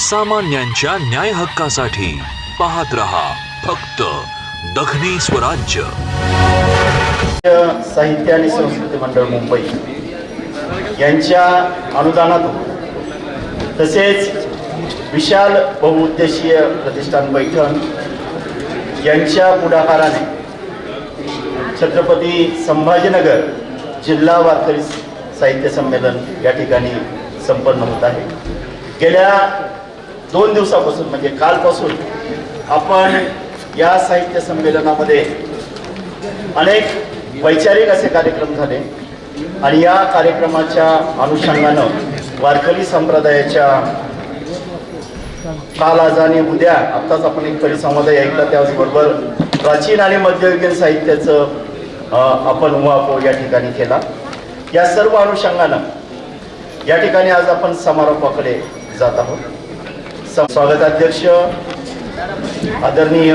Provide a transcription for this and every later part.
सामान्यांच्या न्याय हक्कासाठी पाहत रहा फक्त दखनी स्वराज्य. साहित्य आणि संस्कृती मंडळ मुंबई यांच्या अनुदानातून तसेच विशाल बहुउद्देशीय प्रतिष्ठान पैठण यांच्या पुढाकाराने छत्रपती संभाजीनगर जिल्हा वारकरी साहित्य संमेलन या ठिकाणी संपन्न होत आहे. गेल्या 2 दिवसापासून म्हणजे कालपासून आपण या साहित्य संमेलनामध्ये अनेक वैचारिक असे कार्यक्रम झाले आणि या कार्यक्रमाच्या अनुषंगानं वारकरी संप्रदायाच्या काल आज आणि उद्या आत्ताच आपण एक परिसंवाद ऐकला, त्याचबरोबर प्राचीन आणि मध्ययुगीन साहित्याचं आपण उहापोह या ठिकाणी केला. या सर्व अनुषंगानं या ठिकाणी आज आपण समारोपाकडे जात आहोत. स्वागताध्यक्ष आदरणीय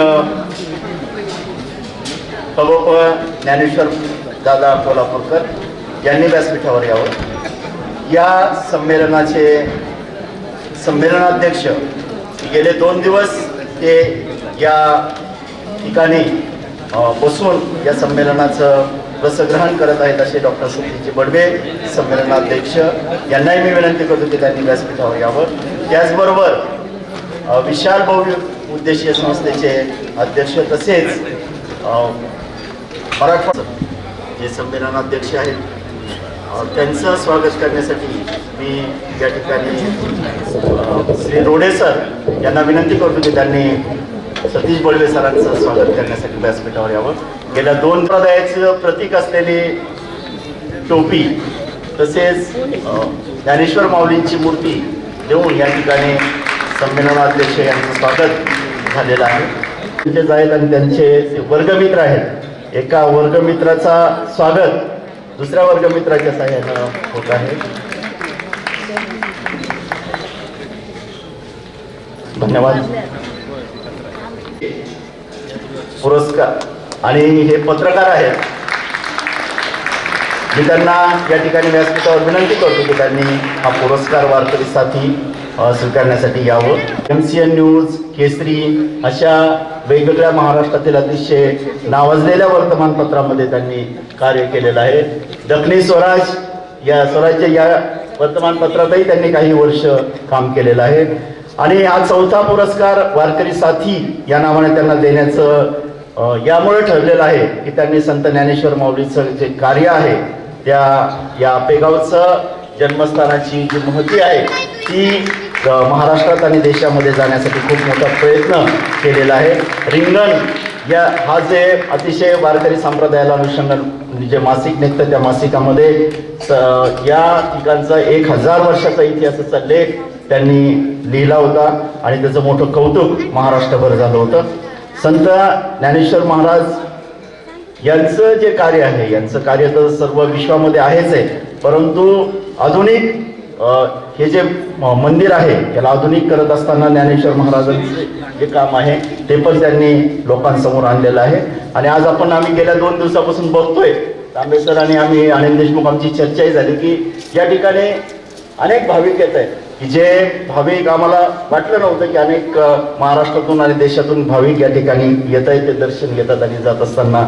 खगोप ज्ञानेश्वर दादा कोल्हापूरकर यांनी व्यासपीठावर यावं. या संमेलनाचे संमेलनाध्यक्ष गेले 2 दिवस ते या ठिकाणी बसून या संमेलनाचं रसग्रहण करत आहेत असे डॉक्टर सतीश बडवे संमेलनाध्यक्ष यांनाही मी विनंती करतो की त्यांनी व्यासपीठावर यावं. त्याचबरोबर विशाल बहुउद्देशीय संस्थेचे अध्यक्ष तसेच मराठवाडा जे संमेलनाध्यक्ष आहेत त्यांचं स्वागत करण्यासाठी मी या ठिकाणी श्री रोडे सर यांना विनंती करतो की त्यांनी सतीश बडवे सरांचं स्वागत करण्यासाठी व्यासपीठावर यावं. गेल्या 2 संप्रदायाचं प्रतीक असलेली टोपी तसेच ज्ञानेश्वर माऊलींची मूर्ती देऊन या ठिकाणी संमेलनाध्यक्ष यांचं स्वागत झालेलं आहे. त्यांचे आहेत आणि त्यांचे वर्गमित्र आहेत. एका वर्गमित्राचा स्वागत दुसऱ्या वर्गमित्राच्या सहाय्यानं होत आहे. धन्यवाद. पुरस्कार आणि हे पत्रकार आहेत, मी त्यांना या ठिकाणी व्यासपीठावर विनंती करतो की त्यांनी हा पुरस्कार वारकरी साथी स्वीकारण्यासाठी यावं. MCN न्यूज, केसरी अशा वेगवेगळ्या महाराष्ट्रातील अतिशय नावाजलेल्या वर्तमानपत्रामध्ये त्यांनी कार्य केलेलं आहे. दखनी स्वराज्य या वर्तमानपत्रातही त्यांनी काही वर्ष काम केलेलं आहे आणि हा 4था पुरस्कार वारकरी साथी या नावाने त्यांना देण्याचं यामुळे ठरलेलं आहे की त्यांनी संत ज्ञानेश्वर माऊलीचं जे कार्य आहे त्या या आपेगावचं जन्मस्थानाची जी महती आहे ती महाराष्ट्रात आणि देशामध्ये जाण्यासाठी खूप मोठा प्रयत्न केलेला आहे. रिंगण हा जे अतिशय वारकरी संप्रदायाला अनुषंगाने जे मासिक निघतं त्या मासिकामध्ये या ठिकाणचा 1000 वर्षाचा इतिहासाचा लेख त्यांनी लिहिला होता आणि त्याचं मोठं कौतुक महाराष्ट्रभर झालं होतं. संत ज्ञानेश्वर महाराज यांचं जे कार्य आहे यांचं कार्य तर सर्व विश्वामध्ये आहेच आहे, परंतु आधुनिक हे जे मंदिर आहे त्याला आधुनिक करत असताना ज्ञानेश्वर महाराजांचे जे काम आहे ते पण त्यांनी लोकांसमोर आणलेलं आहे. आणि आज आम्ही गेल्या 2 दिवसापासून बघतोय, तांबे सर आणि आम्ही आनंद देशमुख आमची चर्चाही झाली की या ठिकाणी अनेक भाविक येत आहेत की जे भाविक आम्हाला वाटलं नव्हतं की अनेक महाराष्ट्रातून आणि देशातून भाविक या ठिकाणी येत आहेत, ते दर्शन घेतात आणि जात असताना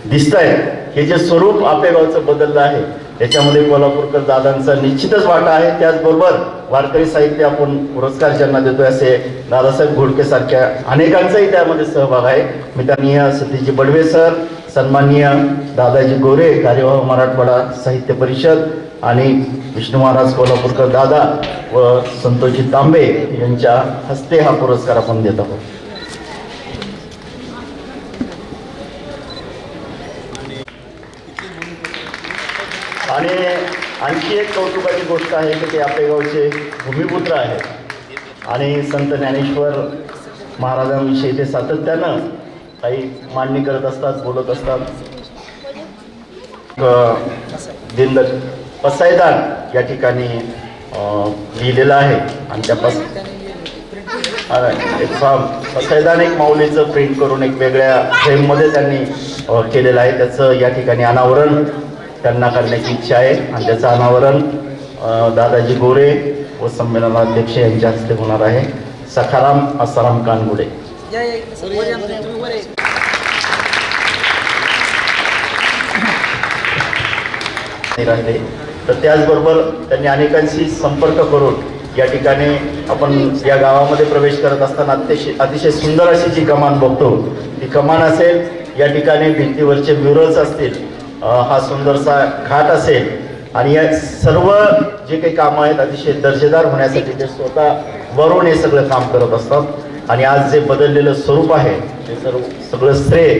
दिसत आहेत. हे जे स्वरूप आपेगावचं बदललं आहे त्याच्यामध्ये कोल्हापूरकर दादांचा निश्चितच वाटा आहे. त्याचबरोबर वारकरी साहित्य आपण पुरस्कार ज्यांना देतोय असे दादासाहेब घोडके सारख्या अनेकांचाही त्यामध्ये सहभाग आहे. मित्रांनी सतीश बडवे सर, सन्माननीय दादाजी गोरे कार्यवाह मराठवाडा साहित्य परिषद आणि विष्णू महाराज कोल्हापूरकर दादा व संतोषजी तांबे यांच्या हस्ते हा पुरस्कार आपण देत आहोत. आणि आणखी एक कौतुकाची गोष्ट आहे की ते आपेगावचे भूमिपुत्र आहेत आणि संत ज्ञानेश्वर महाराजांविषयी ते सातत्यानं काही मांडणी करत असतात, बोलत असतात. पसायदान या ठिकाणी लिहिलेलं आहे आणि त्या पसायदान एक माऊलीचं प्रिंट करून एक वेगळ्या फ्रेममध्ये त्यांनी केलेलं आहे. त्याचं या ठिकाणी अनावरण त्यांना करण्याची इच्छा आहे आणि त्याचं अनावरण दादाजी गोरे व संमेलनाध्यक्ष यांच्या हस्ते होणार आहे. सखाराम आसाराम कानगुडे. राहिले तर त्याचबरोबर त्यांनी अनेकांशी संपर्क करून या ठिकाणी आपण या गावामध्ये प्रवेश करत असताना अतिशय सुंदर अशी जी कमान बघतो, ती कमान असेल, या ठिकाणी भिंतीवरचे म्युरल्स असतील, हा सुंदरसा घाट असेल आणि या सर्व जे काही कामं आहेत अतिशय दर्जेदार होण्यासाठी ते स्वतः वरून हे सगळं काम करत असतात. आणि आज जे बदललेलं स्वरूप आहे ते सगळं श्रेय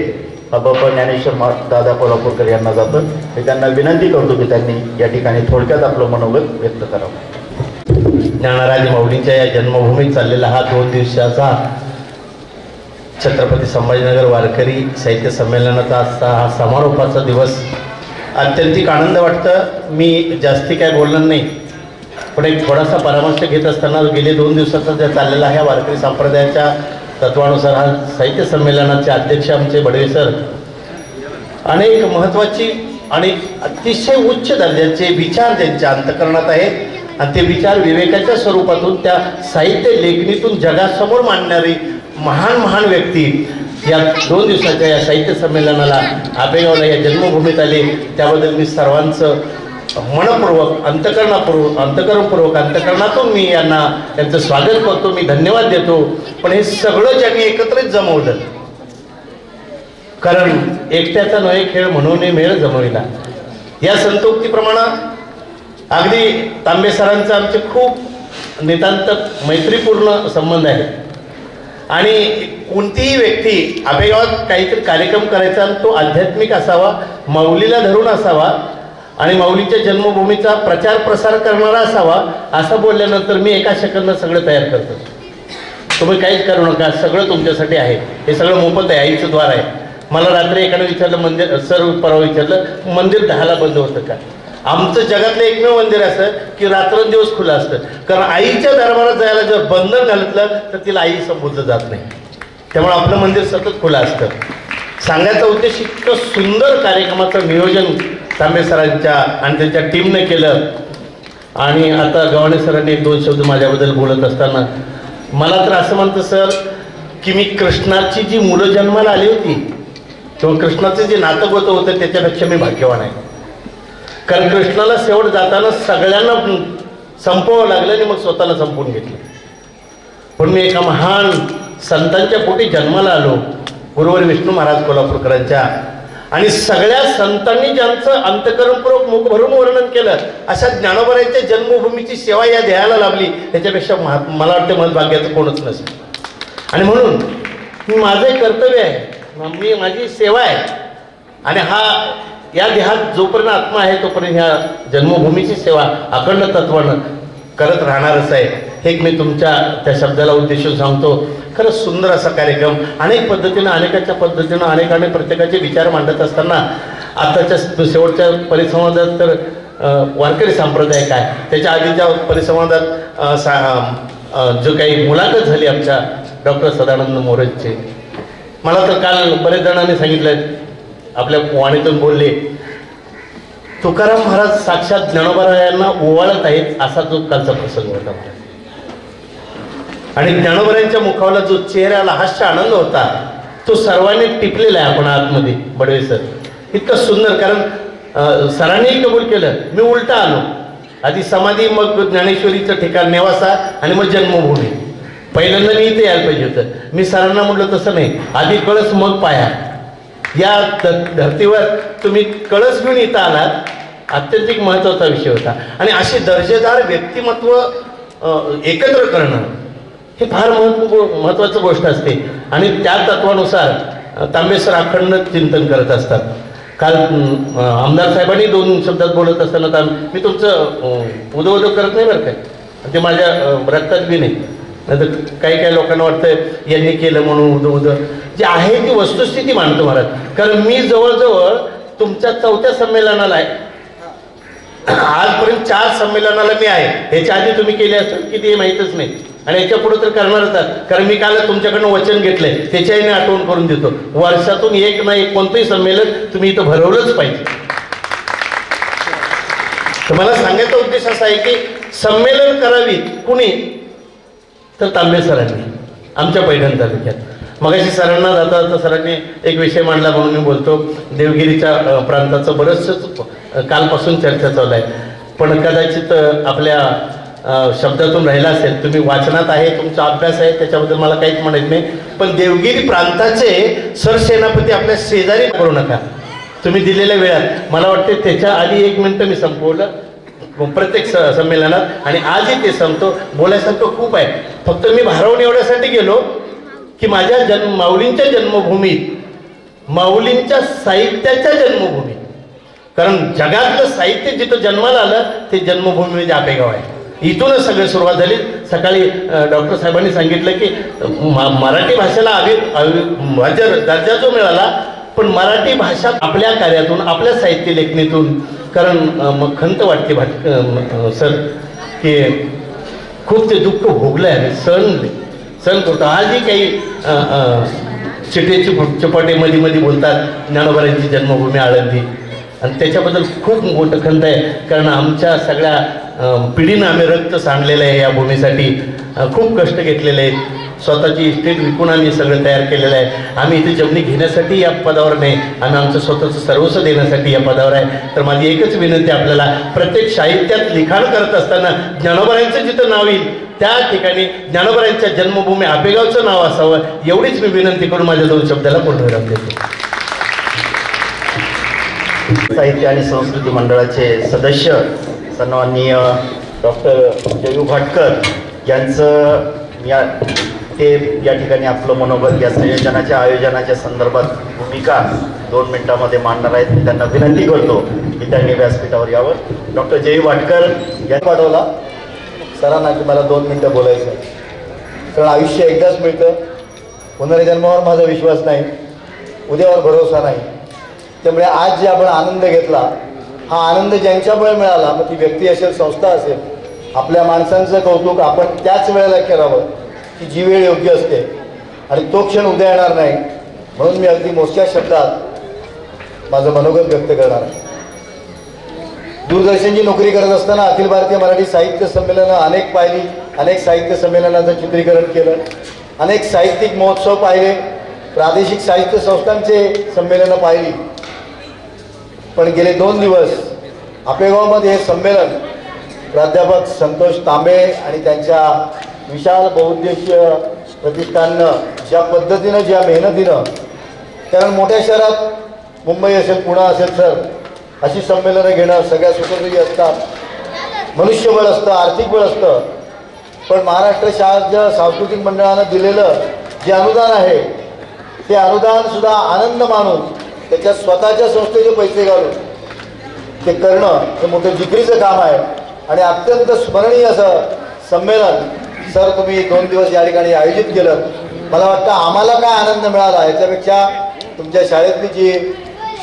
बाबा ज्ञानेश्वर दादा कोल्हापूरकर यांना जातं. मी त्यांना विनंती करतो की त्यांनी या ठिकाणी थोडक्यात आपलं मनोगत व्यक्त करावं. ज्ञानराज माऊलींच्या या जन्मभूमीत चाललेला हा 2 दिवसाचा छत्रपती संभाजीनगर वारकरी साहित्य संमेलनाचा आजचा हा समारोपाचा दिवस अत्यंतिक आनंद वाटतं. मी जास्ती काय बोलणार नाही, पण एक थोडासा परामर्श घेत असताना गेले 2 दिवसाचा ज्या चाललेला ह्या वारकरी संप्रदायाच्या तत्वानुसार हा साहित्य संमेलनाचे अध्यक्ष आमचे बडवे सर अनेक महत्त्वाची आणि अतिशय उच्च दर्जाचे विचार त्यांच्या अंतःकरणात आहेत आणि ते विचार विवेकाच्या स्वरूपातून त्या साहित्य लेखणीतून जगासमोर मांडणारी महान व्यक्ती या 2 दिवसाच्या या साहित्य संमेलनाला आपेगावला या जन्मभूमीत आले. त्याबद्दल मी सर्वांचं मनपूर्वक अंतकरणातून मी यांना त्यांचं स्वागत करतो, मी धन्यवाद देतो. पण हे सगळं ज्यांनी एकत्रित जमवलं, कारण एकट्याचा नव्हे खेळ म्हणून मेळ जमविला. या संतोक्तीप्रमाणे अगदी तांबे सरांचा आमचे खूप नितांत मैत्रीपूर्ण संबंध आहे आणि कोणतीही व्यक्ती आपेगावात काहीतरी कार्यक्रम करायचा आणि तो आध्यात्मिक असावा, माऊलीला धरून असावा आणि माऊलीच्या जन्मभूमीचा प्रचार प्रसार करणारा असावा असं बोलल्यानंतर मी एका सेकंदात सगळं तयार करतो. तुम्ही काहीच करू नका, सगळं तुमच्यासाठी आहे, हे सगळं मोफत आहे, आईचं द्वार आहे. मला रात्री एकाने विचारलं, मंदिर सर परवा विचारलं मंदिर 10ला बंद होतं का? आमचं जगातलं एकमेव मंदिर असं की रात्रंदिवस खुलं असतं, कारण आईच्या दरबारात जायला जर बंधन घालतलं तर तिला आई संबोधलं जात नाही. त्यामुळे आपलं मंदिर सतत खुलं असतं. सांगायचा उद्देश इतकं सुंदर कार्यक्रमाचं नियोजन तांबे सरांच्या आणि त्यांच्या टीमने केलं. आणि आता गव्हाणे सरांनी 1-2 शब्द माझ्याबद्दल बोलत असताना मला तर असं म्हणतं सर की मी कृष्णाची जी मुलं जन्माला आली होती किंवा कृष्णाचं जे नातं गोतं होतं त्याच्यापेक्षा मी भाग्यवान आहे. कारण कृष्णाला शेवट जाताना सगळ्यांना संपवावं लागलं आणि मग स्वतःला संपवून घेतलं. पण मी एका महान संतांच्या पोटी जन्माला आलो, गुरुवर विष्णू महाराज कोल्हापूरकरांच्या, आणि सगळ्या संतांनी ज्यांचं अंतःकरणपूर्वक मुख भरून वर्णन केलं अशा ज्ञानोबारांच्या जन्मभूमीची सेवा या ध्येयाला लाभली, त्याच्यापेक्षा मला वाटतं महत्भाग्याचं कोणच नसेल. आणि म्हणून मी माझं कर्तव्य आहे, मी माझी सेवा आहे आणि या देहात जोपर्यंत आत्मा आहे तोपर्यंत ह्या जन्मभूमीची सेवा अखंड तत्वानं करत राहणारच आहे. हे मी तुमच्या त्या शब्दाला उद्देशून सांगतो. खरंच सुंदर असा कार्यक्रम अनेक पद्धतीनं अनेकाच्या पद्धतीनं अनेकाने प्रत्येकाचे विचार मांडत असताना आताच्या शेवटच्या परिसंवादात तर वारकरी संप्रदाय काय, त्याच्या आधीच्या परिसंवादात जो काही मुलाखत झाली आमच्या डॉक्टर सदानंद मोरेचे, मला तर काल बरेच जणांनी सांगितलं, आपल्या वाणीतून बोलले, तुकाराम महाराज साक्षात ज्ञानोबारायांना ओवाळत आहेत असा जो कालचा प्रसंग होता. आणि ज्ञानोबारायांच्या मुखावला जो चेहऱ्याला हास्य आनंद होता तो सर्वांनी टिपलेला आहे आपण आतमध्ये. बडवे सर इतकं सुंदर, कारण सरांनीही कबूल केलं. मी उलटा आलो, आधी समाधी, मग ज्ञानेश्वरीचं ठिकाण नेवासा आणि मग जन्मभूमी. पहिल्यांदा मी इथे यायला पाहिजे होतं. मी सरांना म्हटलं तसं नाही, आधी कळस मग पाया. या धर्तीवर तुम्ही कळस घेऊन इथं आलात, अत्यंतिक महत्त्वाचा विषय होता. आणि अशी दर्जेदार व्यक्तिमत्व एकत्र करणं हे फार महत्त्वाचं गोष्ट असते. आणि त्या तत्वानुसार तांबे सर अखंड चिंतन करत असतात. काल आमदार साहेबांनी 2 शब्दात बोलत असताना मी तुमचं उदो करत नाही बरं काय, ते माझ्या रक्तात बी नाही. नंतर काही लोकांना वाटतं यांनी केलं म्हणून उदो जे आहे ती वस्तुस्थिती मांडतो महाराज. कारण मी जवळजवळ तुमच्या 4थ्या संमेलनाला आहे, आजपर्यंत 4 संमेलनाला मी आहे. ह्याच्या आधी तुम्ही केले असेल की ते माहीतच नाही, आणि याच्या पुढे तर करणारच आहात. कारण मी काल तुमच्याकडनं वचन घेतलंय, त्याच्याही आठवण करून देतो, वर्षातून एक ना एक कोणतंही संमेलन तुम्ही इथं भरवलंच पाहिजे. तर मला सांगायचा उद्देश असा आहे की संमेलन करावी कुणी, तर तांबे सरांनी आमच्या पैठण तालुक्यात. मगाशी सरांना जाता जाता सरांनी एक विषय मांडला म्हणून मी बोलतो. देवगिरीच्या प्रांताचं बरंचसं कालपासून चर्चा चालू आहे, पण कदाचित आपल्या शब्दातून राहिला असेल. तुम्ही वाचनात आहे, तुमचा अभ्यास आहे, त्याच्याबद्दल मला काहीच म्हणायचं नाही. पण देवगिरी प्रांताचे सरसेनापती आपल्या शेजारी करू नका तुम्ही दिलेल्या वेळात. मला वाटते त्याच्या आधी 1 मिनिटं मी संपवलं प्रत्येक संमेलनात, आणि आजही ते सांगतो. बोलायसारखं खूप आहे. फक्त मी भारावून एवढ्यासाठी गेलो की माझ्या माऊलींच्या जन्मभूमीत, माऊलींच्या साहित्याच्या जन्मभूमीत, कारण जगातलं साहित्य जिथं जन्माला आलं ते जन्मभूमी म्हणजे आपेगाव आहे. इथूनच सगळी सुरुवात झाली. सकाळी डॉक्टर साहेबांनी सांगितलं की मराठी भाषेला दर्जा जो मिळाला, पण मराठी भाषा आपल्या कार्यातून, आपल्या साहित्य लेखणीतून, कारण मग खंत वाटते सर की खूप ते दुःख भोगलं आहे. सण करतो. आजही काही चिटेची चपाटे मध्ये बोलतात ज्ञानोबांची जन्मभूमी आळंदी, आणि त्याच्याबद्दल खूप मोठं खंत आहे. कारण आमच्या सगळ्या पिढीनं आम्ही रक्त सांडलेलं आहे या भूमीसाठी. खूप कष्ट घेतलेले आहेत. स्वतःची इस्टेट विकून आम्ही सगळं तयार केलेलं आहे. आम्ही इथे जमिनी घेण्यासाठी या पदावर नाही, आम्ही आमचं स्वतःचं सर्वस्व देण्यासाठी या पदावर आहे. तर माझी एकच विनंती आपल्याला, प्रत्येक साहित्यात लिखाण करत असताना ज्ञानोबांचं जिथं नाव येईल त्या ठिकाणी ज्ञानोबांच्या जन्मभूमी आपेगावचं नाव असावं, एवढीच मी विनंती करून माझ्या 2 शब्दाला पूर्णविराम देतो. साहित्य आणि संस्कृती मंडळाचे सदस्य सन्माननीय डॉक्टर जयू भाटकर यांचं ते या ठिकाणी आपलं मनोगत या संयोजनाच्या आयोजनाच्या संदर्भात भूमिका 2 मिनिटांमध्ये मांडणार आहेत. मी त्यांना विनंती करतो की त्यांनी व्यासपीठावर यावं. डॉक्टर जयू भाटकर यांनी पाठवला सरांना की मला 2 मिनिटं बोलायचं आहे, कारण आयुष्य एकदाच मिळतं. पुनर्जन्मावर माझा विश्वास नाही, उद्यावर भरोसा नाही. त्यामुळे आज जे आपण आनंद घेतला, हा आनंद ज्यांच्यामुळे मिळाला, मग ती व्यक्ती असेल, संस्था असेल, आपल्या माणसांचं कौतुक आपण त्याच वेळेला करावं की जी वेळ योग्य असते, आणि तो क्षण उद्या येणार नाही. म्हणून मी अगदी मोजक्या शब्दात माझं मनोगत व्यक्त करणार आहे. दूरदर्शनची नोकरी करत असताना अखिल भारतीय मराठी साहित्य संमेलनं अनेक पाहिली, अनेक साहित्य संमेलनाचं चित्रीकरण केलं, अनेक साहित्यिक महोत्सव पाहिले, प्रादेशिक साहित्य संस्थांचे संमेलनं पाहिली. पण गेले 2 दिवस आपेगावमध्ये हे संमेलन प्राध्यापक संतोष तांबे आणि त्यांच्या विशाल बहुउद्देशीय प्रतिष्ठाननं ज्या पद्धतीनं, ज्या मेहनतीनं, कारण मोठ्या शहरात मुंबई असेल, पुणे असेल सर, अशी संमेलनं घेणं सगळ्या सुखसोयी असतात, मनुष्यबळ असतं, आर्थिक बळ असतं. पण महाराष्ट्र शासनाच्या सांस्कृतिक मंडळानं दिलेलं जे अनुदान आहे, ते अनुदानसुद्धा आनंद मानून त्याच्या स्वतःच्या संस्थेचे पैसे घालून ते करणं हे मोठं जिकरीचं काम आहे. आणि अत्यंत स्मरणीय असं संमेलन सर तुम्ही 2 दिवस या ठिकाणी आयोजित केलं. मला वाटतं आम्हाला काय आनंद मिळाला याच्यापेक्षा तुमच्या शाळेतली जी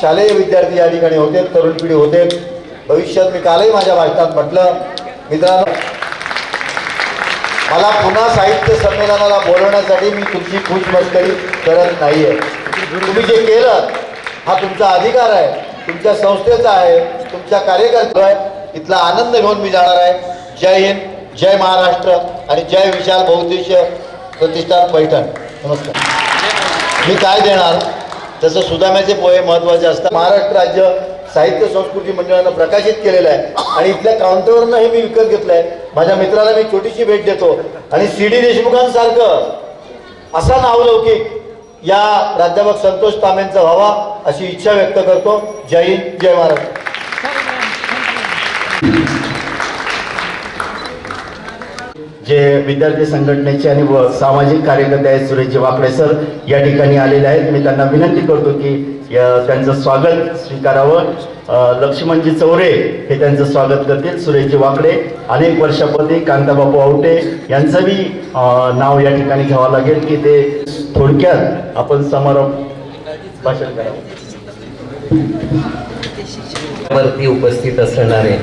शालेय विद्यार्थी या ठिकाणी होते, तरुण पिढी होते, भविष्यात मी कालही माझ्या भाषणात म्हटलं, मित्रांनो, मला पुन्हा साहित्य संमेलनाला बोलवण्यासाठी मी तुमची खुशमस्करी करत नाही आहे. तुम्ही जे केलं हा तुमचा अधिकार आहे, तुमच्या संस्थेचा आहे, तुमच्या कार्यकर्त्याचा आहे. इथला आनंद घेऊन मी जाणार आहे. जय हिंद, जय महाराष्ट्र आणि जय विशाल बहुउद्देशीय प्रतिष्ठान पैठण. नमस्कार. मी काय देणार, तसं सुदाम्याचे पोहे महत्त्वाचे असतात. महाराष्ट्र राज्य साहित्य संस्कृती मंडळानं प्रकाशित केलेलं आहे आणि इथल्या काउंटरवरनं हे मी विकत घेतलं आहे. माझ्या मित्राला मी छोटीशी भेट देतो आणि CD देशमुखांसारखं असा नावलौकिक या प्राध्यापक संतोष तांबेंचा व्हावा अशी इच्छा व्यक्त करतो. जय हिंद, जय महाराष्ट्र. जे विद्यार्थी संघटनेचे आणि सामाजिक कार्यकर्ते आहेत सुरेशजी वाकडे सर या ठिकाणी आलेले आहेत. मी त्यांना विनंती करतो की त्यांचं स्वागत स्वीकारावं. लक्ष्मणजी चौरे हे त्यांचं स्वागत करतील. सुरेशजी वाकडे अनेक वर्षापूर्वी कांताबापू आवटे यांचं बी नाव या ठिकाणी घ्यावं लागेल की ते थोडक्यात आपण समारोप भाषण करावं. वरती उपस्थित असणारे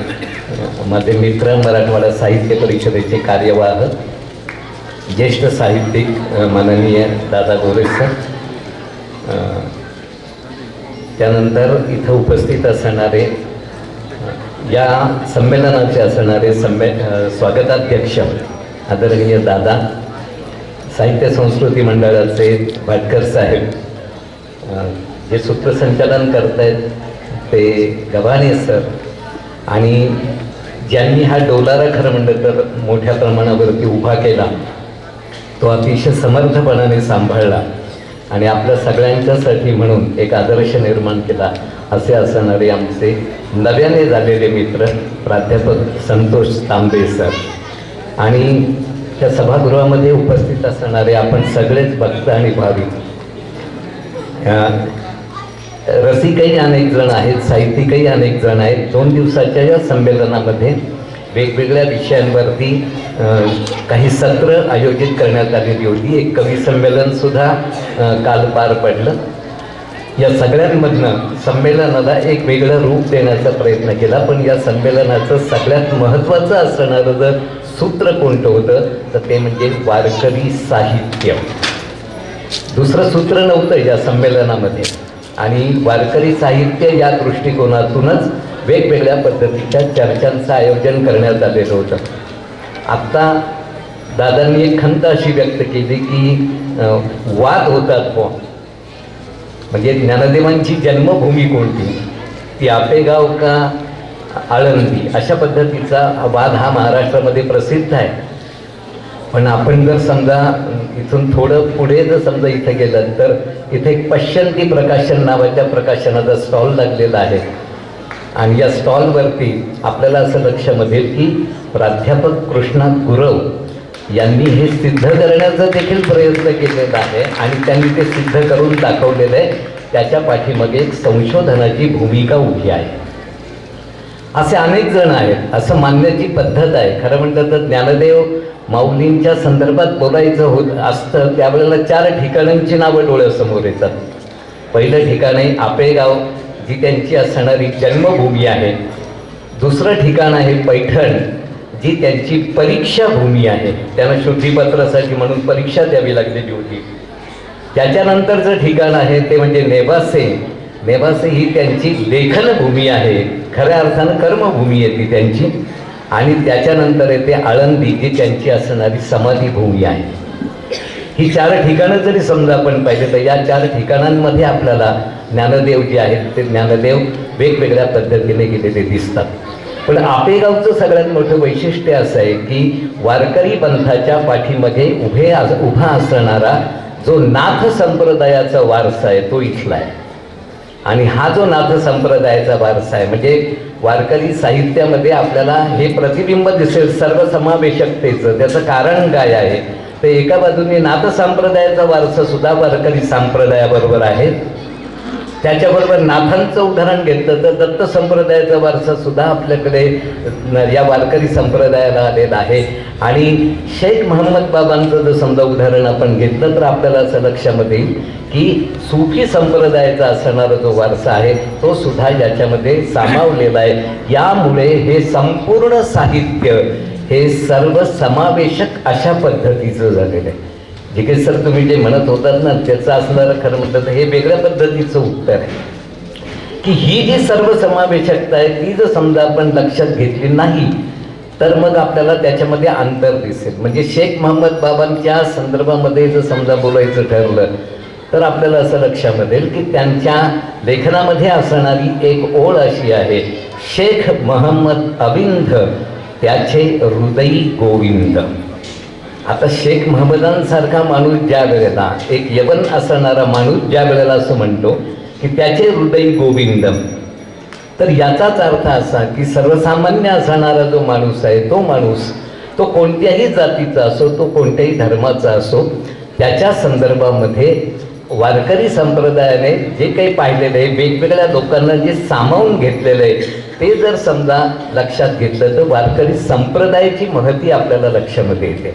माझे मित्र, मराठवाडा साहित्य परिषदेचे कार्यवाह, ज्येष्ठ साहित्यिक माननीय दादा गोरे सर, त्यानंतर इथं उपस्थित असणारे या संमेलनाचे असणारे स्वागताध्यक्ष आदरणीय दादा, साहित्य संस्कृती मंडळाचे भाटकर साहेब जे सूत्रसंचालन करत आहेत ते गव्हाणे सर, आणि ज्यांनी हा डोलारा खरं म्हणलं तर मोठ्या प्रमाणावरती उभा केला, तो अतिशय समर्थपणाने सांभाळला आणि आपल्या सगळ्यांच्यासाठी म्हणून एक आदर्श निर्माण केला, असे असणारे आमचे नव्याने झालेले मित्र प्राध्यापक संतोष तांबे सर, आणि त्या सभागृहामध्ये उपस्थित असणारे आपण सगळेच भक्त आणि भाविक, रसिकही अनेक जण आहेत, साहित्यिकही अनेक जण आहेत. 2 दिवसाच्या या संमेलनामध्ये वेगवेगळ्या विषयांवरती काही सत्र आयोजित करण्यात आलेली होती. एक कवी संमेलनसुद्धा काल पार पडलं. या सगळ्यांमधनं संमेलनाला एक वेगळं रूप देण्याचा प्रयत्न केला, पण या संमेलनाचं सगळ्यात महत्त्वाचं असणारं जर सूत्र कोणतं होतं तर ते म्हणजे वारकरी साहित्य. दुसरं सूत्र नव्हतं या संमेलनामध्ये, आणि वारकरी साहित्य या दृष्टिकोनातूनच वेगवेगळ्या पद्धतीच्या चर्चांचं आयोजन करण्यात आलेलं होतं. आत्ता दादांनी एक खंत अशी व्यक्त केली की वाद होतात बुवा, म्हणजे ज्ञानदेवांची जन्मभूमी कोणती, ती आपेगाव का आळंदी, अशा पद्धतीचा वाद हा महाराष्ट्रामध्ये प्रसिद्ध आहे. पण आपण जर समजा इथून थोडं पुढे जर समजा इथे गेलं तर इथे एक पश्यंती प्रकाशन नावाच्या प्रकाशनाचा स्टॉल लागलेला आहे, आणि या स्टॉलवरती आपल्याला असं लक्षामध्ये येईल की प्राध्यापक कृष्णा गुरव यांनी हे सिद्ध करण्याचा देखील प्रयत्न केलेला आहे, आणि त्यांनी ते सिद्ध करून दाखवलेलं आहे. त्याच्या पाठीमागे एक संशोधनाची भूमिका उभी आहे. असे अनेक जण आहेत, असं मानण्याची पद्धत आहे. खरं म्हटलं तर ज्ञानदेव माऊलींच्या संदर्भात बोलायचं असतं त्यावेळेला 4 ठिकाणांची नावं डोळ्यासमोर येतात. पहिलं ठिकाण आहे आपेगाव, जी त्यांची असणारी जन्मभूमी आहे. दुसरं ठिकाण आहे पैठण, जी त्यांची परीक्षा भूमी आहे. त्यांना शुद्धीपत्रासाठी म्हणून परीक्षा द्यावी लागलेली होती. त्याच्यानंतरचं ठिकाण आहे ते म्हणजे नेवासे. नेवासे ही त्यांची लेखनभूमी आहे, खऱ्या अर्थानं कर्मभूमी आहे ती त्यांची. आणि त्याच्यानंतर येते आळंदी, जी त्यांची असणारी समाधीभूमी आहे. ही 4 ठिकाणं जरी समजा आपण पाहिजे तर या 4 ठिकाणांमध्ये आपल्याला ज्ञानदेव जे आहेत ते ज्ञानदेव वेगवेगळ्या पद्धतीने गेलेले दिसतात. पण आपेगावचं सगळ्यात मोठं वैशिष्ट्य असं आहे की वारकरी पंथाच्या पाठीमागे उभा असणारा जो नाथ संप्रदायाचा वारसा आहे तो इथला आहे. आणि हा जो नाथ संप्रदायाचा वारसा आहे म्हणजे वारकरी साहित्यामध्ये आपल्याला हे प्रतिबिंब दिसेल सर्वसमावेशकतेचं. त्याचं कारण काय आहे तर एका बाजूने नाथ संप्रदायाचा वारसा सुद्धा वारकरी संप्रदायाबरोबर आहे. त्याच्याबरोबर नाथांचं उदाहरण घेतलं तर दत्त संप्रदायाचा वारसा सुद्धा आपल्याकडे या वारकरी संप्रदायाला आलेला आहे. आणि शेख महम्मद बाबांचं जर समजा उदाहरण आपण घेतलं तर आपल्याला असं लक्षामध्ये येईल की सुफी संप्रदायाचा असणारा जो वारसा आहे तो सुद्धा याच्यामध्ये सामावलेला आहे. यामुळे हे संपूर्ण साहित्य हे सर्व समावेशक अशा पद्धतीचं झालेलं आहे. जे काही सर तुम्ही जे म्हणत होतात ना त्याचं असणारं खरं म्हटलं तर हे वेगळ्या पद्धतीचं उत्तर आहे की ही जी सर्वसमावेशकता आहे ती जर समजा आपण लक्षात घेतली नाही तर मग आपल्याला त्याच्यामध्ये अंतर दिसेल. म्हणजे शेख महम्मद बाबांच्या संदर्भामध्ये जर समजा बोलायचं ठरलं तर आपल्याला असं लक्षामध्ये येईल की त्यांच्या लेखनामध्ये असणारी एक ओळ अशी आहे, शेख महम्मद अविंध त्याचे हृदयी गोविंद. आता शेख महम्मदांसारखा माणूस ज्या वेळेला एक यवन असणारा माणूस ज्या वेळेला असं म्हणतो की त्याचे हृदयी गोविंद, तर याचाच अर्थ असा की सर्वसामान्य असणारा जो माणूस आहे तो माणूस तो कोणत्याही जातीचा असो, तो कोणत्याही धर्माचा असो, त्याच्या संदर्भामध्ये वारकरी संप्रदायाने जे काही पाहिलेलं आहे वेगवेगळ्या लोकांना जे सामावून घेतलेलं आहे ते जर समजा लक्षात घेतलं तर वारकरी संप्रदायाची महती आपल्याला लक्षामध्ये येते.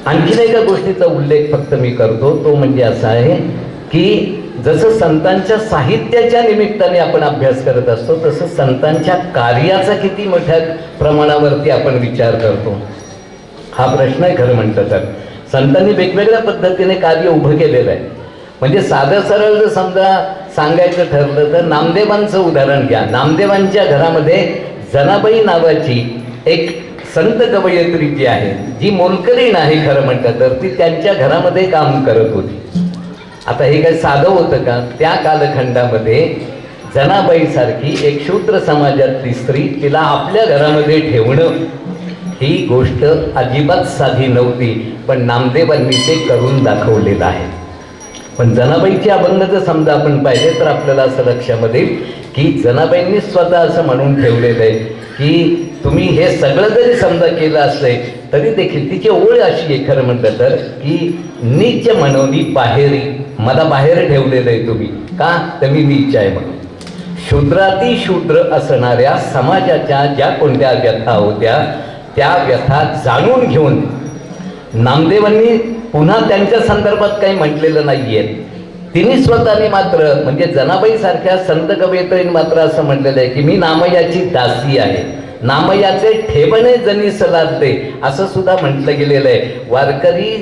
आणखीन एका गोष्टीचा उल्लेख फक्त मी करतो तो म्हणजे असा आहे की जसं संतांच्या साहित्याच्या निमित्ताने आपण अभ्यास करत असतो तसं संतांच्या कार्याचा किती मोठ्या प्रमाणावरती आपण विचार करतो हा प्रश्न आहे. खरं म्हटलं तर संतांनी वेगवेगळ्या पद्धतीने कार्य उभं केलेलं आहे. म्हणजे साधं सरळ जर समजा सांगायचं ठरलं तर नामदेवांचं उदाहरण घ्या. नामदेवांच्या घरामध्ये जनाबाई नावाची एक संत कवयित्री जी आहे, जी मोलकरीण आहे खरं म्हटलं तर, ती त्यांच्या घरामध्ये काम करत होती. आता हे काही साधं होतं का? त्या कालखंडामध्ये जनाबाई सारखी एक शूद्र समाजातली स्त्री, तिला आपल्या घरामध्ये ठेवणं ही गोष्ट अजिबात साधी नव्हती, पण नामदेवांनी ते करून दाखवलेलं आहे. पण जनाबाईचे अभंग जर समजा आपण पाहिजे तर आपल्याला असं लक्षामध्ये येईल की जनाबाईंनी स्वतः असं म्हणून ठेवलेलं आहे की तुम्ही हे सगळं जरी समजा केलं असले तरी देखील तिची ओळ अशी आहे खरं म्हटलं तर की नीच म्हणवली बाहेरी, मला बाहेर ठेवलेलं आहे तुम्ही का? तर मी नीच आहे म्हणून. शूद्राती शूद्र असणाऱ्या समाजाच्या ज्या कोणत्या व्यथा होत्या त्या व्यथा जाणून घेऊन नामदेवांनी पुन्हा त्यांच्या संदर्भात काही म्हटलेलं नाहीये. तिने स्वतःने मात्र म्हणजे जनाबाई सारख्या संत कवयित्रीने मात्र असं म्हटलेलं आहे की मी नामयाची दासी आहे, नामयाचे ठेवणे जनीस लादले, असं सुद्धा म्हटलं गेलेलं आहे. वारकरी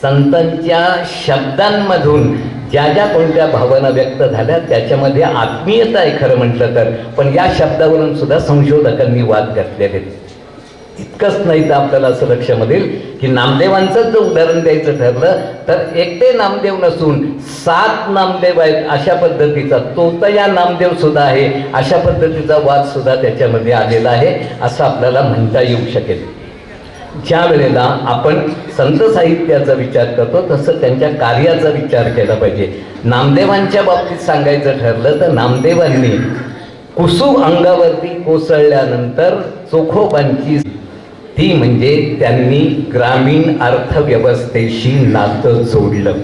संतांच्या शब्दांमधून ज्या ज्या कोणत्या भावना व्यक्त झाल्या त्याच्यामध्ये आत्मीयता आहे खरं म्हटलं तर, पण या शब्दावरून सुद्धा संशोधकांनी वाद घातलेले आहेत. इतकंच नाही तर आपल्याला असं लक्षामध्ये येईल की नामदेवांचं जर उदाहरण द्यायचं ठरलं तर एकटे नामदेव नसून 7 नामदेव आहेत अशा पद्धतीचा, तोतया नामदेव सुद्धा आहे अशा पद्धतीचा वाद सुद्धा त्याच्यामध्ये आलेला आहे असं आपल्याला म्हणता येऊ शकेल. ज्या वेळेला आपण संत साहित्याचा विचार करतो तसं त्यांच्या कार्याचा विचार केला पाहिजे. नामदेवांच्या बाबतीत सांगायचं ठरलं तर नामदेवांनी कुसू अंगावरती कोसळल्यानंतर चोखोबांची ती म्हणजे त्यांनी ग्रामीण अर्थव्यवस्थेशी नातं जोडलं.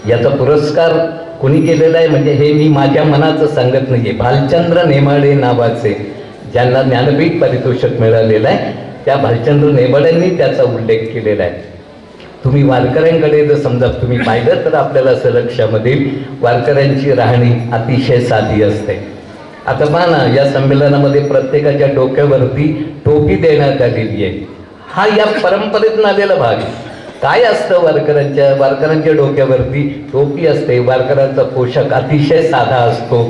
याचा पुरस्कार कोणी केलेला आहे म्हणजे हे मी माझ्या मनाचं सांगत नाहीये. भालचंद्र नेमाडे नावाचे ज्यांना ज्ञानपीठ पारितोषिक मिळालेलं आहे त्या भालचंद्र नेमाडेंनी त्याचा उल्लेख केलेला आहे. तुम्ही वारकऱ्यांकडे जर समजा तुम्ही पाहिलं तर आपल्याला असं लक्षामध्ये वारकऱ्यांची राहणी अतिशय साधी असते. आता पहा ना, या संमेलनामध्ये प्रत्येकाच्या डोक्यावरती टोपी देण्यात आलेली आहे. हा या परंपरेतून आलेला भाग आहे. काय असतं वारकऱ्यांच्या डोक्यावरती टोपी असते. वारकऱ्यांचा पोशाख अतिशय साधा असतो.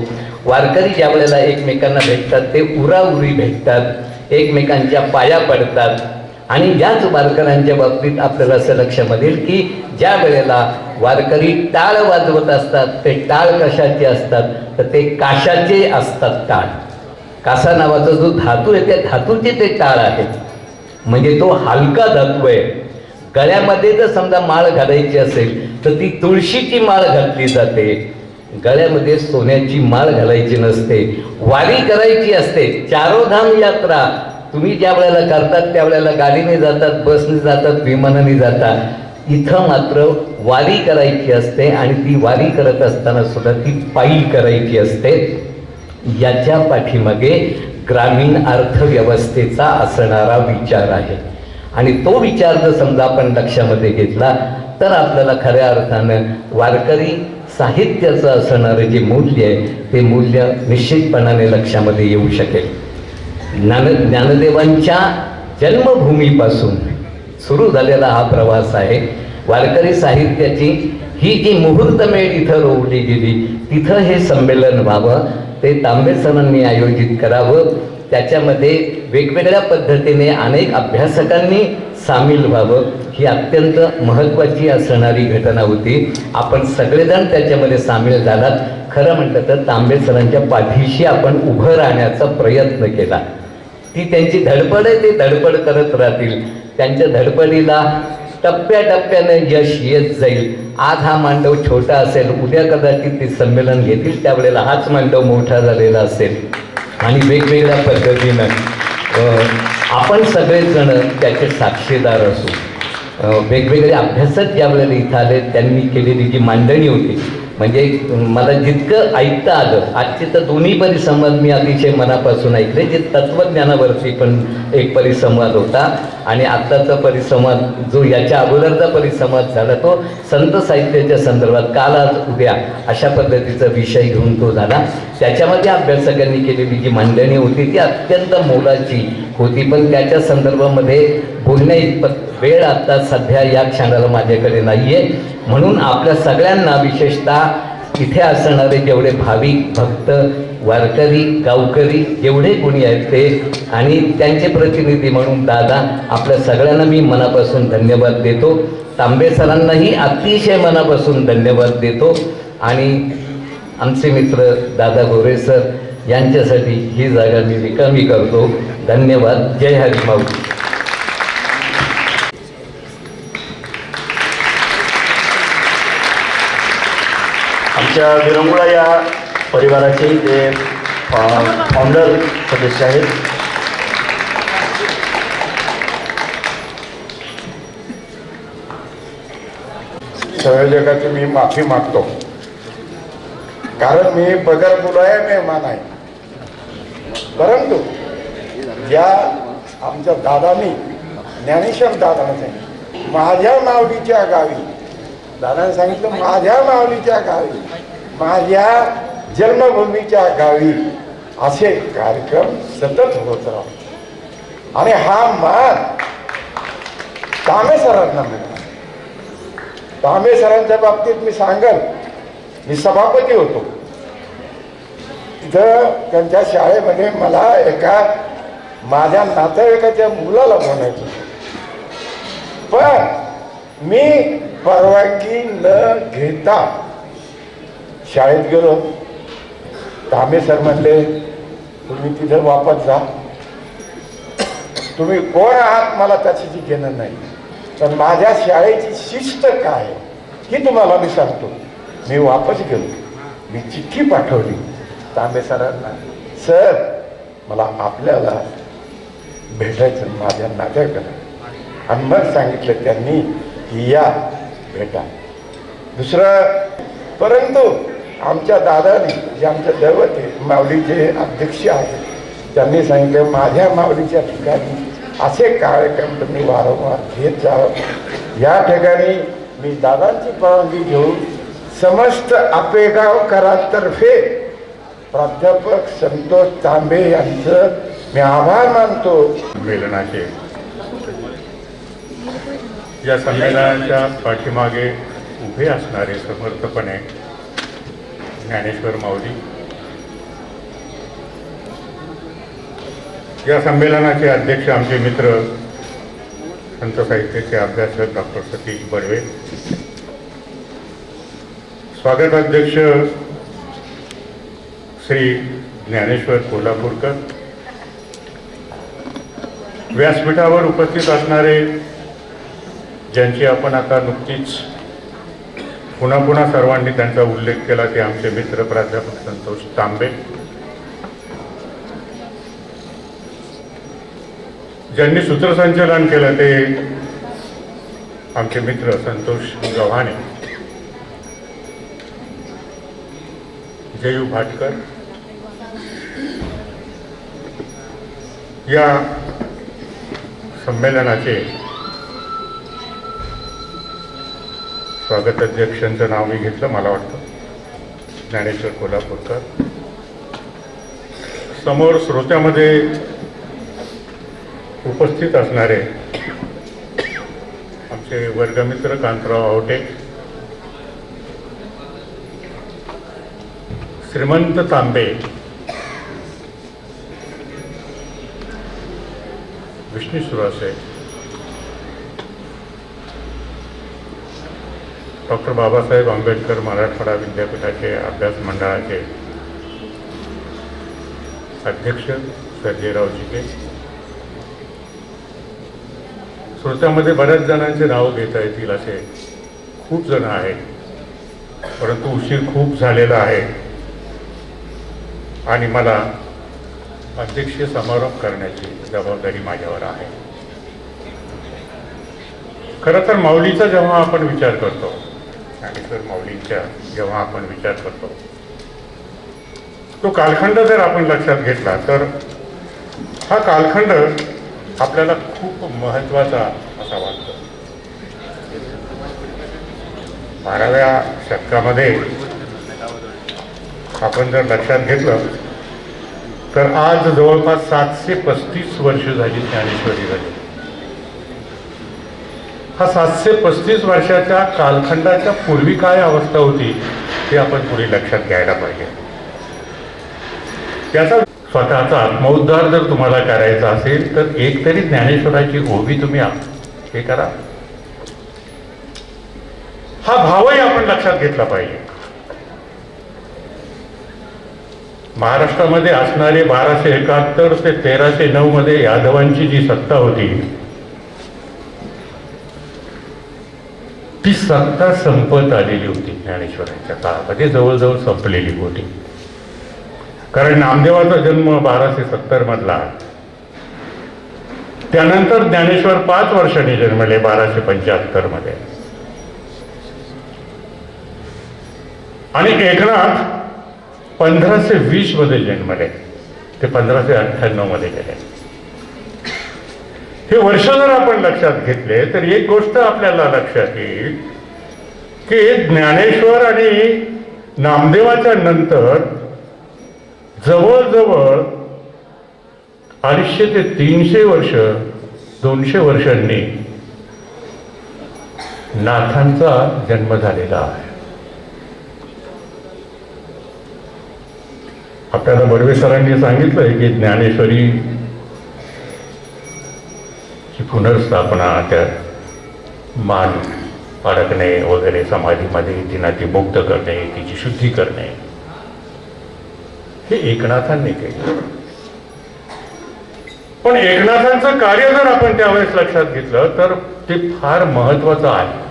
वारकरी ज्या वेळेला एकमेकांना भेटतात ते उराउरी भेटतात, एकमेकांच्या पाया पडतात. आणि याच वारकऱ्यांच्या बाबतीत आपल्याला असं लक्षामध्ये येईल की ज्या वेळेला वारकरी टाळ वाजवत असतात ते टाळ कशाचे असतात तर ते काशाचे असतात. टाळ कासा नावाचा जो धातू आहे त्या धातूचे ते टाळ आहेत, म्हणजे तो हलका धातू आहे. गळ्यामध्ये जर समजा माळ घालायची असेल तर ती तुळशीची माळ घातली जाते, गळ्यामध्ये सोन्याची माळ घालायची नसते. वारी करायची असते, चारोधाम यात्रा तुम्ही ज्या वेळेला करतात त्यावेळेला गाडीने जातात, बसने जातात, विमानाने जातात. इथं मात्र वारी करायची असते आणि ती वारी करत असताना सुद्धा ती पायी करायची असते. याच्या पाठीमागे ग्रामीण अर्थव्यवस्थेचा असणारा विचार आहे आणि तो विचार जर समजा आपण लक्षामध्ये घेतला तर आपल्याला खऱ्या अर्थानं वारकरी साहित्याचं असणारं जे मूल्य आहे ते मूल्य निश्चितपणाने लक्षामध्ये येऊ शकेल. ज्ञानदेवांच्या जन्मभूमीपासून सुरू झालेला हा प्रवास आहे. वारकरी साहित्याची ही जी मुहूर्तमेढ इथं रोवली गेली, तिथं हे संमेलन व्हावं, ते तांबे सरांनी आयोजित करावं. त्याच्यामध्ये वेगवेगळ्या पद्धतीने अनेक अभ्यासकांनी सामील व्हावं, ही अत्यंत महत्त्वाची असणारी घटना होती. आपण सगळेजण त्याच्यामध्ये सामील झालात. खरं म्हटलं तर तांबे सरांच्या पाठीशी आपण उभं राहण्याचा प्रयत्न केला. ती त्यांची धडपड आहे, ते धडपड करत राहतील. त्यांच्या धडपडीला टप्प्याटप्प्याने यश येत जाईल. आज हा मांडव छोटा असेल, उद्या कदाचित ते संमेलन घेतील त्यावेळेला हाच मांडव मोठा झालेला असेल आणि वेगवेगळ्या पद्धतीनं आपण सगळेजण त्याचे साक्षीदार असू. वेगवेगळे अभ्यासक ज्या वेळेला इथं आले त्यांनी केलेली जी मांडणी होती म्हणजे मला जितकं ऐकता आलं, आजचे तर दोन्ही परिसंवाद मी अतिशय मनापासून ऐकले. जे तत्त्वज्ञानावरती पण एक परिसंवाद होता आणि आत्ताचा परिसंवाद जो याच्या अगोदरचा परिसंवाद झाला तो संत साहित्याच्या संदर्भात काल आज उद्या अशा पद्धतीचा विषय घेऊन तो झाला. त्याच्यामध्ये अभ्यासकांनी केलेली जी मांडणी होती ती अत्यंत मोलाची होती, पण त्याच्या संदर्भामध्ये बोलण्या इतपत वेळ आता सध्या या क्षणाला माझ्याकडे नाही आहे. म्हणून आपल्या सगळ्यांना विशेषतः इथे असणारे जेवढे भाविक भक्त वारकरी गावकरी जेवढे कोणी आहेत ते आणि त्यांचे प्रतिनिधी म्हणून दादा आपल्या सगळ्यांना मी मनापासून धन्यवाद देतो. तांबे सरांनाही अतिशय मनापासून धन्यवाद देतो आणि आमचे मित्र दादा गोरे सर यांच्यासाठी ही जागा मी रिकामी करतो. धन्यवाद. जय हरी माऊली. आमच्या विरंगुळा या परिवाराचे ते फाउंडर सदस्य आहेत. संयोजकाची मी माफी मागतो, कारण मी बगर बुलाया मेहमान आहे. परंतु या आमच्या दादांनी ज्ञानेश्वर दादाने माझ्या माऊलीच्या गावी, दादाने सांगितलं माझ्या माऊलीच्या गावी, माझ्या जन्मभूमीच्या गावी असे कार्यक्रम सतत होत राहतो आणि हा मान तांबे सरांना मिळाला. तांबे सरांच्या बाबतीत मी सांगेन, मी सभापती होतो तिथं त्यांच्या शाळेमध्ये मला एका माझ्या नातेवाईकाच्या मुलाला म्हणायचं, पण मी परवानगी न घेता शाळेत गेलो. तांबे सर म्हणले तुम्ही तिथं वापस जा, तुम्ही कोण आहात मला त्याची घेणं नाही, पण माझ्या शाळेची शिस्त काय ही तुम्हाला मी सांगतो. मी वापस गेलो, मी चिठ्ठी पाठवली तांबे सरांना, सर मला आपल्याला भेटायचं माझ्या नात्याकडे, आणि मग सांगितलं त्यांनी की या भेटा. दुसरं, परंतु आमच्या दादाने जे आमच्या दैवत माऊलीचे अध्यक्ष आहेत त्यांनी सांगितलं माझ्या माऊलीच्या ठिकाणी असे कार्यक्रम तुम्ही वारंवार घेत जावं. या ठिकाणी मी दादांची परवानगी घेऊन समस्त आपेगावकरांतर्फे प्राध्यापक संतोष तांबे यांचं मी आभार मानतो. संमेलनाचे या संमेलनाच्या पाठीमागे उभे असणारे समर्थपणे ज्ञानेश्वर माऊली, या संमेलनाचे अध्यक्ष आमचे मित्र संत साहित्याचे अभ्यासक डॉक्टर सतीश बडवे, स्वागत अध्यक्ष श्री ज्ञानेश्वर कोल्हापूरकर, व्यासपीठावर उपस्थित असणारे ज्यांची आपण आता नुकतीच पुन्हा सर्वांनी त्यांचा उल्लेख केला ते आमचे मित्र प्राध्यापक संतोष तांबे, ज्यांनी सूत्रसंचालन केलं ते आमचे मित्र संतोष गव्हाणे, जयू भाटकर, या संमेलनाचे स्वागत अध्यक्षांचं नाव मी घेतलं, मला वाटतं ज्ञानेश्वर कोल्हापूरकर. समोर श्रोत्यामध्ये उपस्थित असणारे आमचे वर्गमित्र कांतराव आवटे, श्रीमंत तांबे, विष्णू सुरासे, डॉक्टर बाबासाहेब आंबेडकर मराठवाडा विद्यापीठाचे अभ्यास मंडळाचे अध्यक्ष सर्जेराव जिके. श्रोत्यामध्ये बऱ्याच जणांचे नाव घेता येतील असे खूप जण आहेत, परंतु उशीर खूप झालेला आहे आणि मला अध्यक्षीय समारोप करण्याची जबाबदारी माझ्यावर आहे. खरं तर माऊलीचा जेव्हा आपण विचार करतो, ज्ञानेश्वर माऊलींच्या जेव्हा आपण विचार करतो, तो कालखंड जर आपण लक्षात घेतला तर हा कालखंड आपल्याला खूप महत्त्वाचा असा वाटतो. 12व्या शतकामध्ये आपण जर लक्षात घेतलं तर आज जवळपास 735 वर्ष झाली ज्ञानेश्वरी झाली. हा 735 वर्षाच्या कालखंडाच्या पूर्वी काय अवस्था होती ते आपण पुढे लक्षात घ्यायला पाहिजे. त्याचा स्वतःचा आत्मोद्धार जर तुम्हाला करायचा असेल तर एक तरी ज्ञानेश्वराची ओवी तुम्ही हे करा. हा भावही आपण लक्षात घेतला पाहिजे. महाराष्ट्रामध्ये असणारे 1271 ते 1309 मध्ये यादवांची जी सत्ता होती ती सत्ता संपत आलेली होती. ज्ञानेश्वरांच्या काळामध्ये जवळजवळ संपलेली होती. कारण नामदेवाचा जन्म 1270 मधला. त्यानंतर ज्ञानेश्वर 5 वर्षांनी जन्मले 1275 मध्ये. आणि एकनाथ 1520 मध्ये जन्मले, ते 1598 मध्ये गेले. हे वर्ष जर आपण लक्षात घेतले तर एक गोष्ट आपल्याला लक्षात येईल की ज्ञानेश्वर आणि नामदेवाच्या नंतर जवळजवळ 250 ते 300 वर्ष 200 वर्षांनी नाथांचा जन्म झालेला आहे. आपल्याला बर्वे सरांनी सांगितलंय की ज्ञानेश्वरी ची पुनर्स्थापना, त्या मान अडकणे वगैरे समाधीमध्ये तिला ती मुक्त करणे, तिची शुद्धी करणे, हे एकनाथांनी केलं. पण एकनाथांचं कार्य जर आपण त्यावेळेस लक्षात घेतलं तर ते फार महत्वाचं आहे.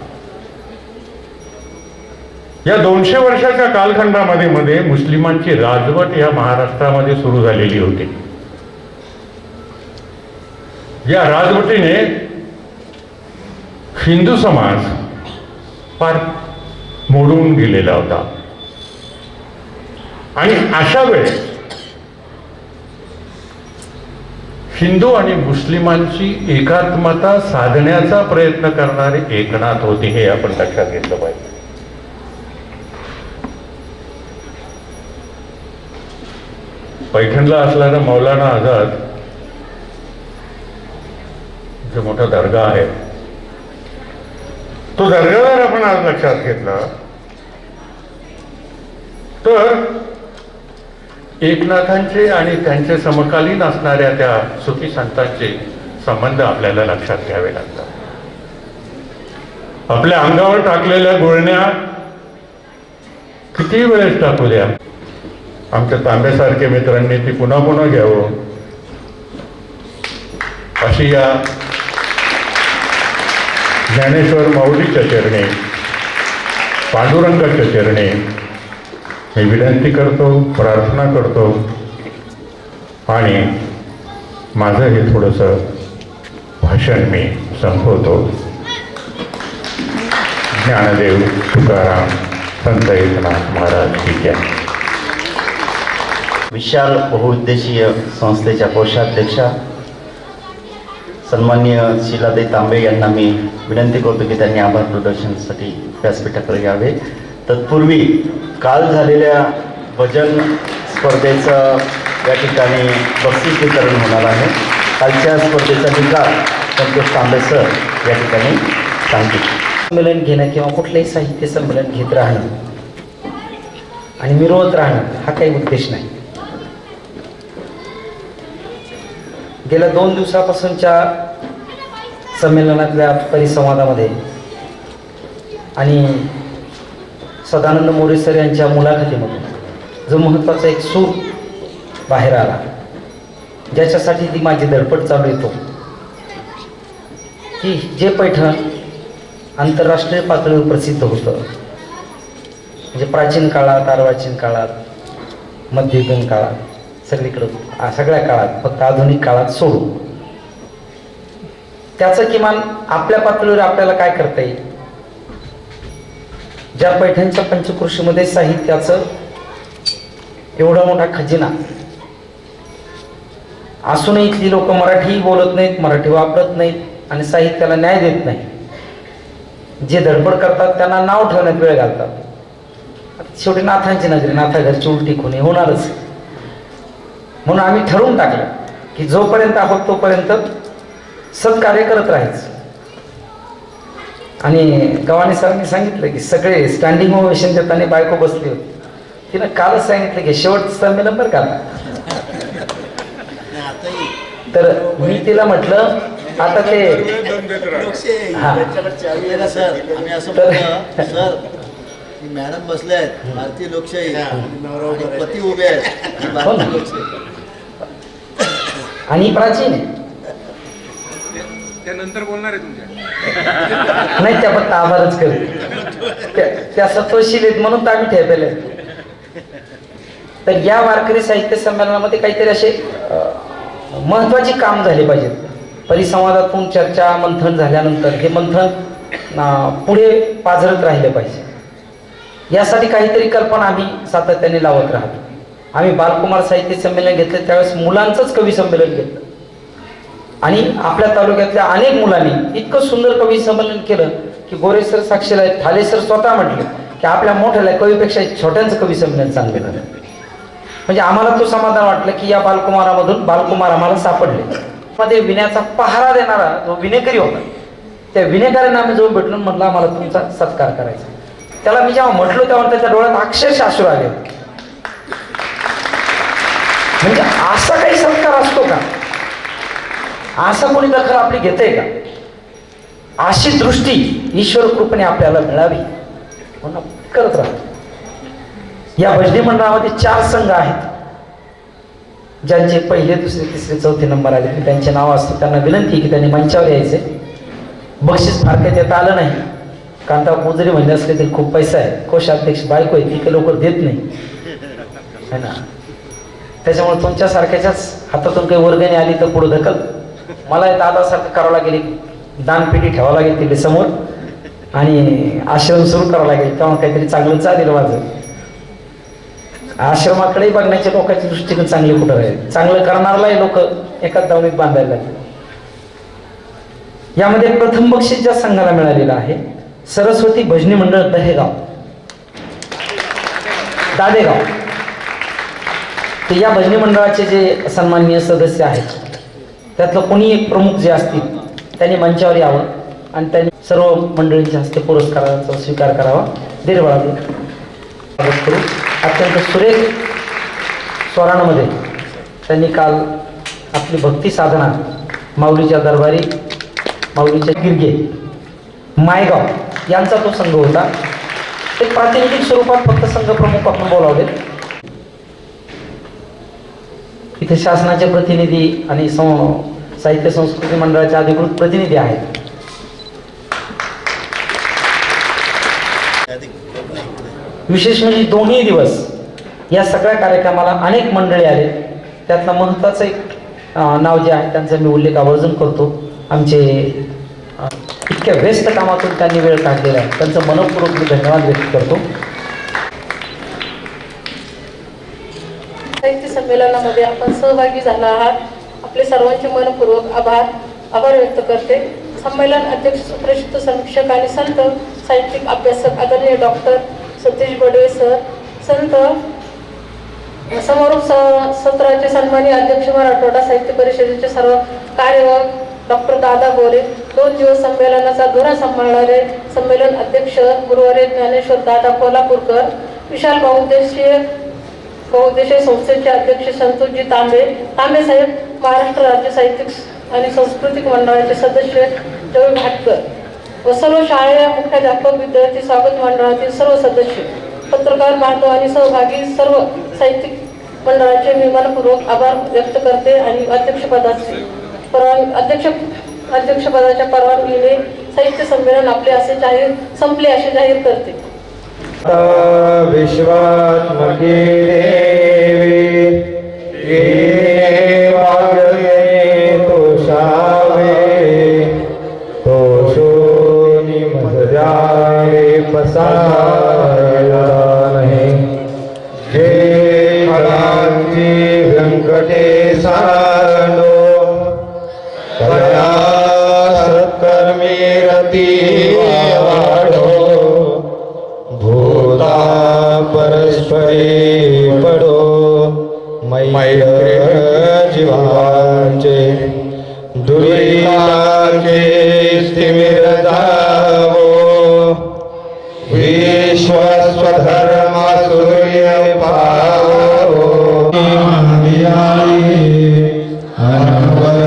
या 200 वर्षाच्या कालखंडामध्ये मुस्लिमांची राजवट या महाराष्ट्रामध्ये सुरू झालेली होती. या राजवटीने हिंदू समाज फार मोडून गेलेला होता. आणि अशा वेळेस हिंदू आणि मुस्लिमांची एकात्मता साधण्याचा प्रयत्न करणारे एकनाथ होते, हे आपण लक्षात घेतलं पाहिजे. पैठणला असणारा मौलाना आझाद जो मोठा दर्गा आहे, तो दर्गा जर आपण आज लक्षात घेतला तर एकनाथांचे आणि त्यांचे समकालीन असणाऱ्या त्या सुफी संतांचे संबंध आपल्याला लक्षात घ्यावे लागतात. आपल्या अंगावर टाकलेल्या गुळण्या किती वेळेस टाकू द्या, आमच्या तांबेसारखे मित्रांनी ती पुन्हा पुन्हा घ्यावं, अशी या ज्ञानेश्वर माऊलीच्या चरणी, पांडुरंगाच्या चरणी मी विनंती करतो, प्रार्थना करतो. आणि माझं हे थोडंसं भाषण मी संपवतो. ज्ञानदेव तुकाराम संत एकनाथ महाराज की जय. विशाल बहुउद्देशीय संस्थेच्या कोषाध्यक्षा सन्माननीय शीलाताई तांबे यांना मी विनंती करतो की त्यांनी आभार प्रदर्शनासाठी व्यासपीठाकडे यावे. तत्पूर्वी काल झालेल्या भजन स्पर्धेचं या ठिकाणी बक्षीस वितरण होणार आहे. कालच्या स्पर्धेचा निकाल संतोष तांबे सर या ठिकाणी सांगतील. संमेलन घेणं किंवा कुठलंही साहित्य संमेलन घेत राहणं आणि मिरवत राहणं हा काही उद्देश नाही. गेल्या 2 दिवसापासूनच्या संमेलनातल्या परिसंवादामध्ये आणि सदानंद मोरे सर यांच्या मुलाखतीमधून जो महत्त्वाचा एक सूर बाहेर आला, ज्याच्यासाठी ती माझी धडपड चालू येतो की जे पैठण आंतरराष्ट्रीय पातळीवर प्रसिद्ध होतं, म्हणजे प्राचीन काळात, अर्वाचीन काळात, मध्ययुगीन काळात, सगळीकडं सगळ्या काळात, फक्त आधुनिक काळात सोडून, त्याचं किमान आपल्या पातळीवर आपल्याला काय करता येईल. ज्या पैठणच्या पंचकृषीमध्ये साहित्याचं एवढा मोठा खजिना असूनही इथली लोक मराठी बोलत नाहीत, मराठी वापरत नाहीत आणि साहित्याला न्याय देत नाही. जे धडपड करतात त्यांना नाव ठेवण्यात वेळ घालतात. शेवटी नाथांची नगरी, नाथाघरची उलटी खुणी होणारच. म्हणून आम्ही ठरवून टाकलं की जोपर्यंत आहोत तोपर्यंत सत्कार्य करत राहायचं. आणि गव्हाणे सरांनी सांगितलं की सगळे स्टँडिंग ओवेशन देताना बायको बसली होती. तिनं कालच सांगितलं की शेवटचं संमेलन बरं का. तर मी तिला म्हटलं आता ते हा सर आम्ही असं तर म्हणतो सर की मॅडम बसले आहेत भारतीय लोकशाही आणि पती उभे आहेत आणि हो ना. भारतीय लोकशाही आणि प्राचीन आहे. त्यानंतर बोलणार आहे तुमच्या नाही त्या फक्त आभारच करते त्या सत्वशील आहेत म्हणून तर आम्ही ठेवले. तर या वारकरी साहित्य संमेलनामध्ये काहीतरी असे महत्वाचे काम झाले पाहिजेत. परिसंवादातून चर्चा मंथन झाल्यानंतर हे मंथन पुढे पाझरत राहिले पाहिजे. यासाठी काहीतरी कल्पना आम्ही सातत्याने लावत राहतो. आम्ही बालकुमार साहित्य संमेलन घेतलं त्यावेळेस मुलांचंच कवी संमेलन घेतलं आणि आपल्या तालुक्यातल्या अनेक मुलांनी इतकं सुंदर कवी संमेलन केलं की गोरे सर साक्षीला आहेत, ठाले सर स्वतः म्हटले की आपल्या मोठ्याला कवीपेक्षा छोट्यांचं कवी संमेलन चांगलं झालं. म्हणजे आम्हाला तो समाधान वाटलं की या बालकुमारामधून बालकुमार आम्हाला सापडले. मध्ये विण्याचा पहारा देणारा जो विनेकरी होता त्या विनेकऱ्यांना आम्ही जाऊन भेटून म्हटलं आम्हाला तुमचा सत्कार करायचा. त्याला मी जेव्हा म्हटलो तेव्हा त्याच्या डोळ्यात अक्षरशः अश्रू आले. म्हणजे असा काही सत्कार असतो का? असं कोणी दखल आपली घेतंय का? अशी दृष्टी ईश्वर कृपेने आपल्याला मिळावी म्हणून करत राहतो. या भजनी मंडळामध्ये 4 संघ आहेत ज्यांचे पहिले दुसरे तिसरे चौथे नंबर आले. मी त्यांचे नाव असतं त्यांना विनंती की त्यांनी मंचावर यायचे. बक्षीस फारक्यात येता आलं नाही कारण त्या मोजरी म्हणले असले तरी खूप पैसा आहे. कोषाध्यक्ष बायको आहे ती काही लवकर देत नाही है ना. त्याच्यामुळे तुमच्यासारख्याच्याच हातातून काही वर्गणी आली तर पुढे ढकल. मला दादासारखं करावं लागेल, दानपेटी ठेवावं लागेल तिथे समोर आणि आश्रम सुरू करावं लागेल तेव्हा काहीतरी चांगलं चालेल. माझं आश्रमाकडे बघण्याच्या लोकांची दृष्टिकोन चांगली कुठं राहील. चांगलं करणारलाही लोक एकाच दावणीत बांधायला लागले. यामध्ये प्रथम बक्षीस ज्या संघाला मिळालेलं आहे सरस्वती भजनी मंडळ दहेगाव दादेगाव. तर या भजनी मंडळाचे जे सन्माननीय सदस्य आहेत त्यातलं कोणी एक प्रमुख जे असतील त्यांनी मंचावर यावं आणि त्यांनी सर्व मंडळींच्या हस्ते पुरस्काराचा स्वीकार करावा. दीर्घ करू. अत्यंत सुरेख स्वरांमध्ये त्यांनी काल आपली भक्ती साधना माऊलीच्या दरबारी माऊलीच्या गिरगे मायगाव यांचा तो संघ होता. ते प्रातिनिधिक स्वरूपात फक्त संघ प्रमुख आपण बोलावले. इथे शासनाचे प्रतिनिधी आणि साहित्य संस्कृती मंडळाचे अधिकृत प्रतिनिधी आहेत. विशेष म्हणजे दोन्ही दिवस या सगळ्या कार्यक्रमाला अनेक मंडळी आले. त्यातलं महत्त्वाचं एक नाव जे आहे त्यांचा मी उल्लेख आवर्जून करतो. आमचे इतक्या व्यस्त कामातून त्यांनी वेळ काढलेला आहे त्यांचं मनपूर्वक मी धन्यवाद व्यक्त करतो. साहित्य संमेलनामध्ये आपण सहभागी झाला आहात. आपले सर्वांचे मनपूर्वक आभार व्यक्त करते. संमेलन अध्यक्ष प्रसिद्ध समीक्षक आणि संत साहित्यिक अभ्यासक आदरणीय डॉक्टर सतीश बडवे सर, संत समारोप सत्राचे सन्माननीय अध्यक्ष मराठवाडा साहित्य परिषदेचे सर्व कार्यवाहक डॉक्टर दादा गोरे, 2 दिवस संमेलनाचा धुरा सांभाळणारे संमेलन अध्यक्ष गुरुवारी ज्ञानेश्वर दादा कोल्हापूरकर, विशाल बहुउद्देशीय संस्थेचे अध्यक्ष संतोषजी तांबे साहेब, महाराष्ट्र राज्य साहित्यिक आणि सांस्कृतिक मंडळाचे सदस्य जवळ भाटकर व सर्व शाळेय मुख्याध्यापक, विद्यार्थी स्वागत मंडळातील सर्व सदस्य, पत्रकार बांधव आणि सहभागी सर्व साहित्यिक मंडळाचे मी मनपूर्वक आभार व्यक्त करते आणि अध्यक्षपदाच्या परवानगीने साहित्य संमेलन आपले संपले असे जाहीर करते. विश्वात्मके देवी तोषावे तोषोनी मजजावे पसारा नाही जे फळांची व्यंकटेशानो कया सत्कर्मी रती वाढो भूता परस्परी पडो मैत्र जीवांचे दुर्विनाके स्थिमिर जावो विश्वस्वधर्म सूर्य पावो अनवर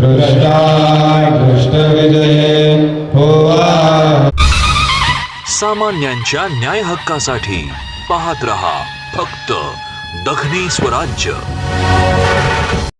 दृष्टाय दृष्टविजये होवा. सामान्यांच्या न्याय हक्कासाठी पाहत रहा फक्त दखनी स्वराज्य.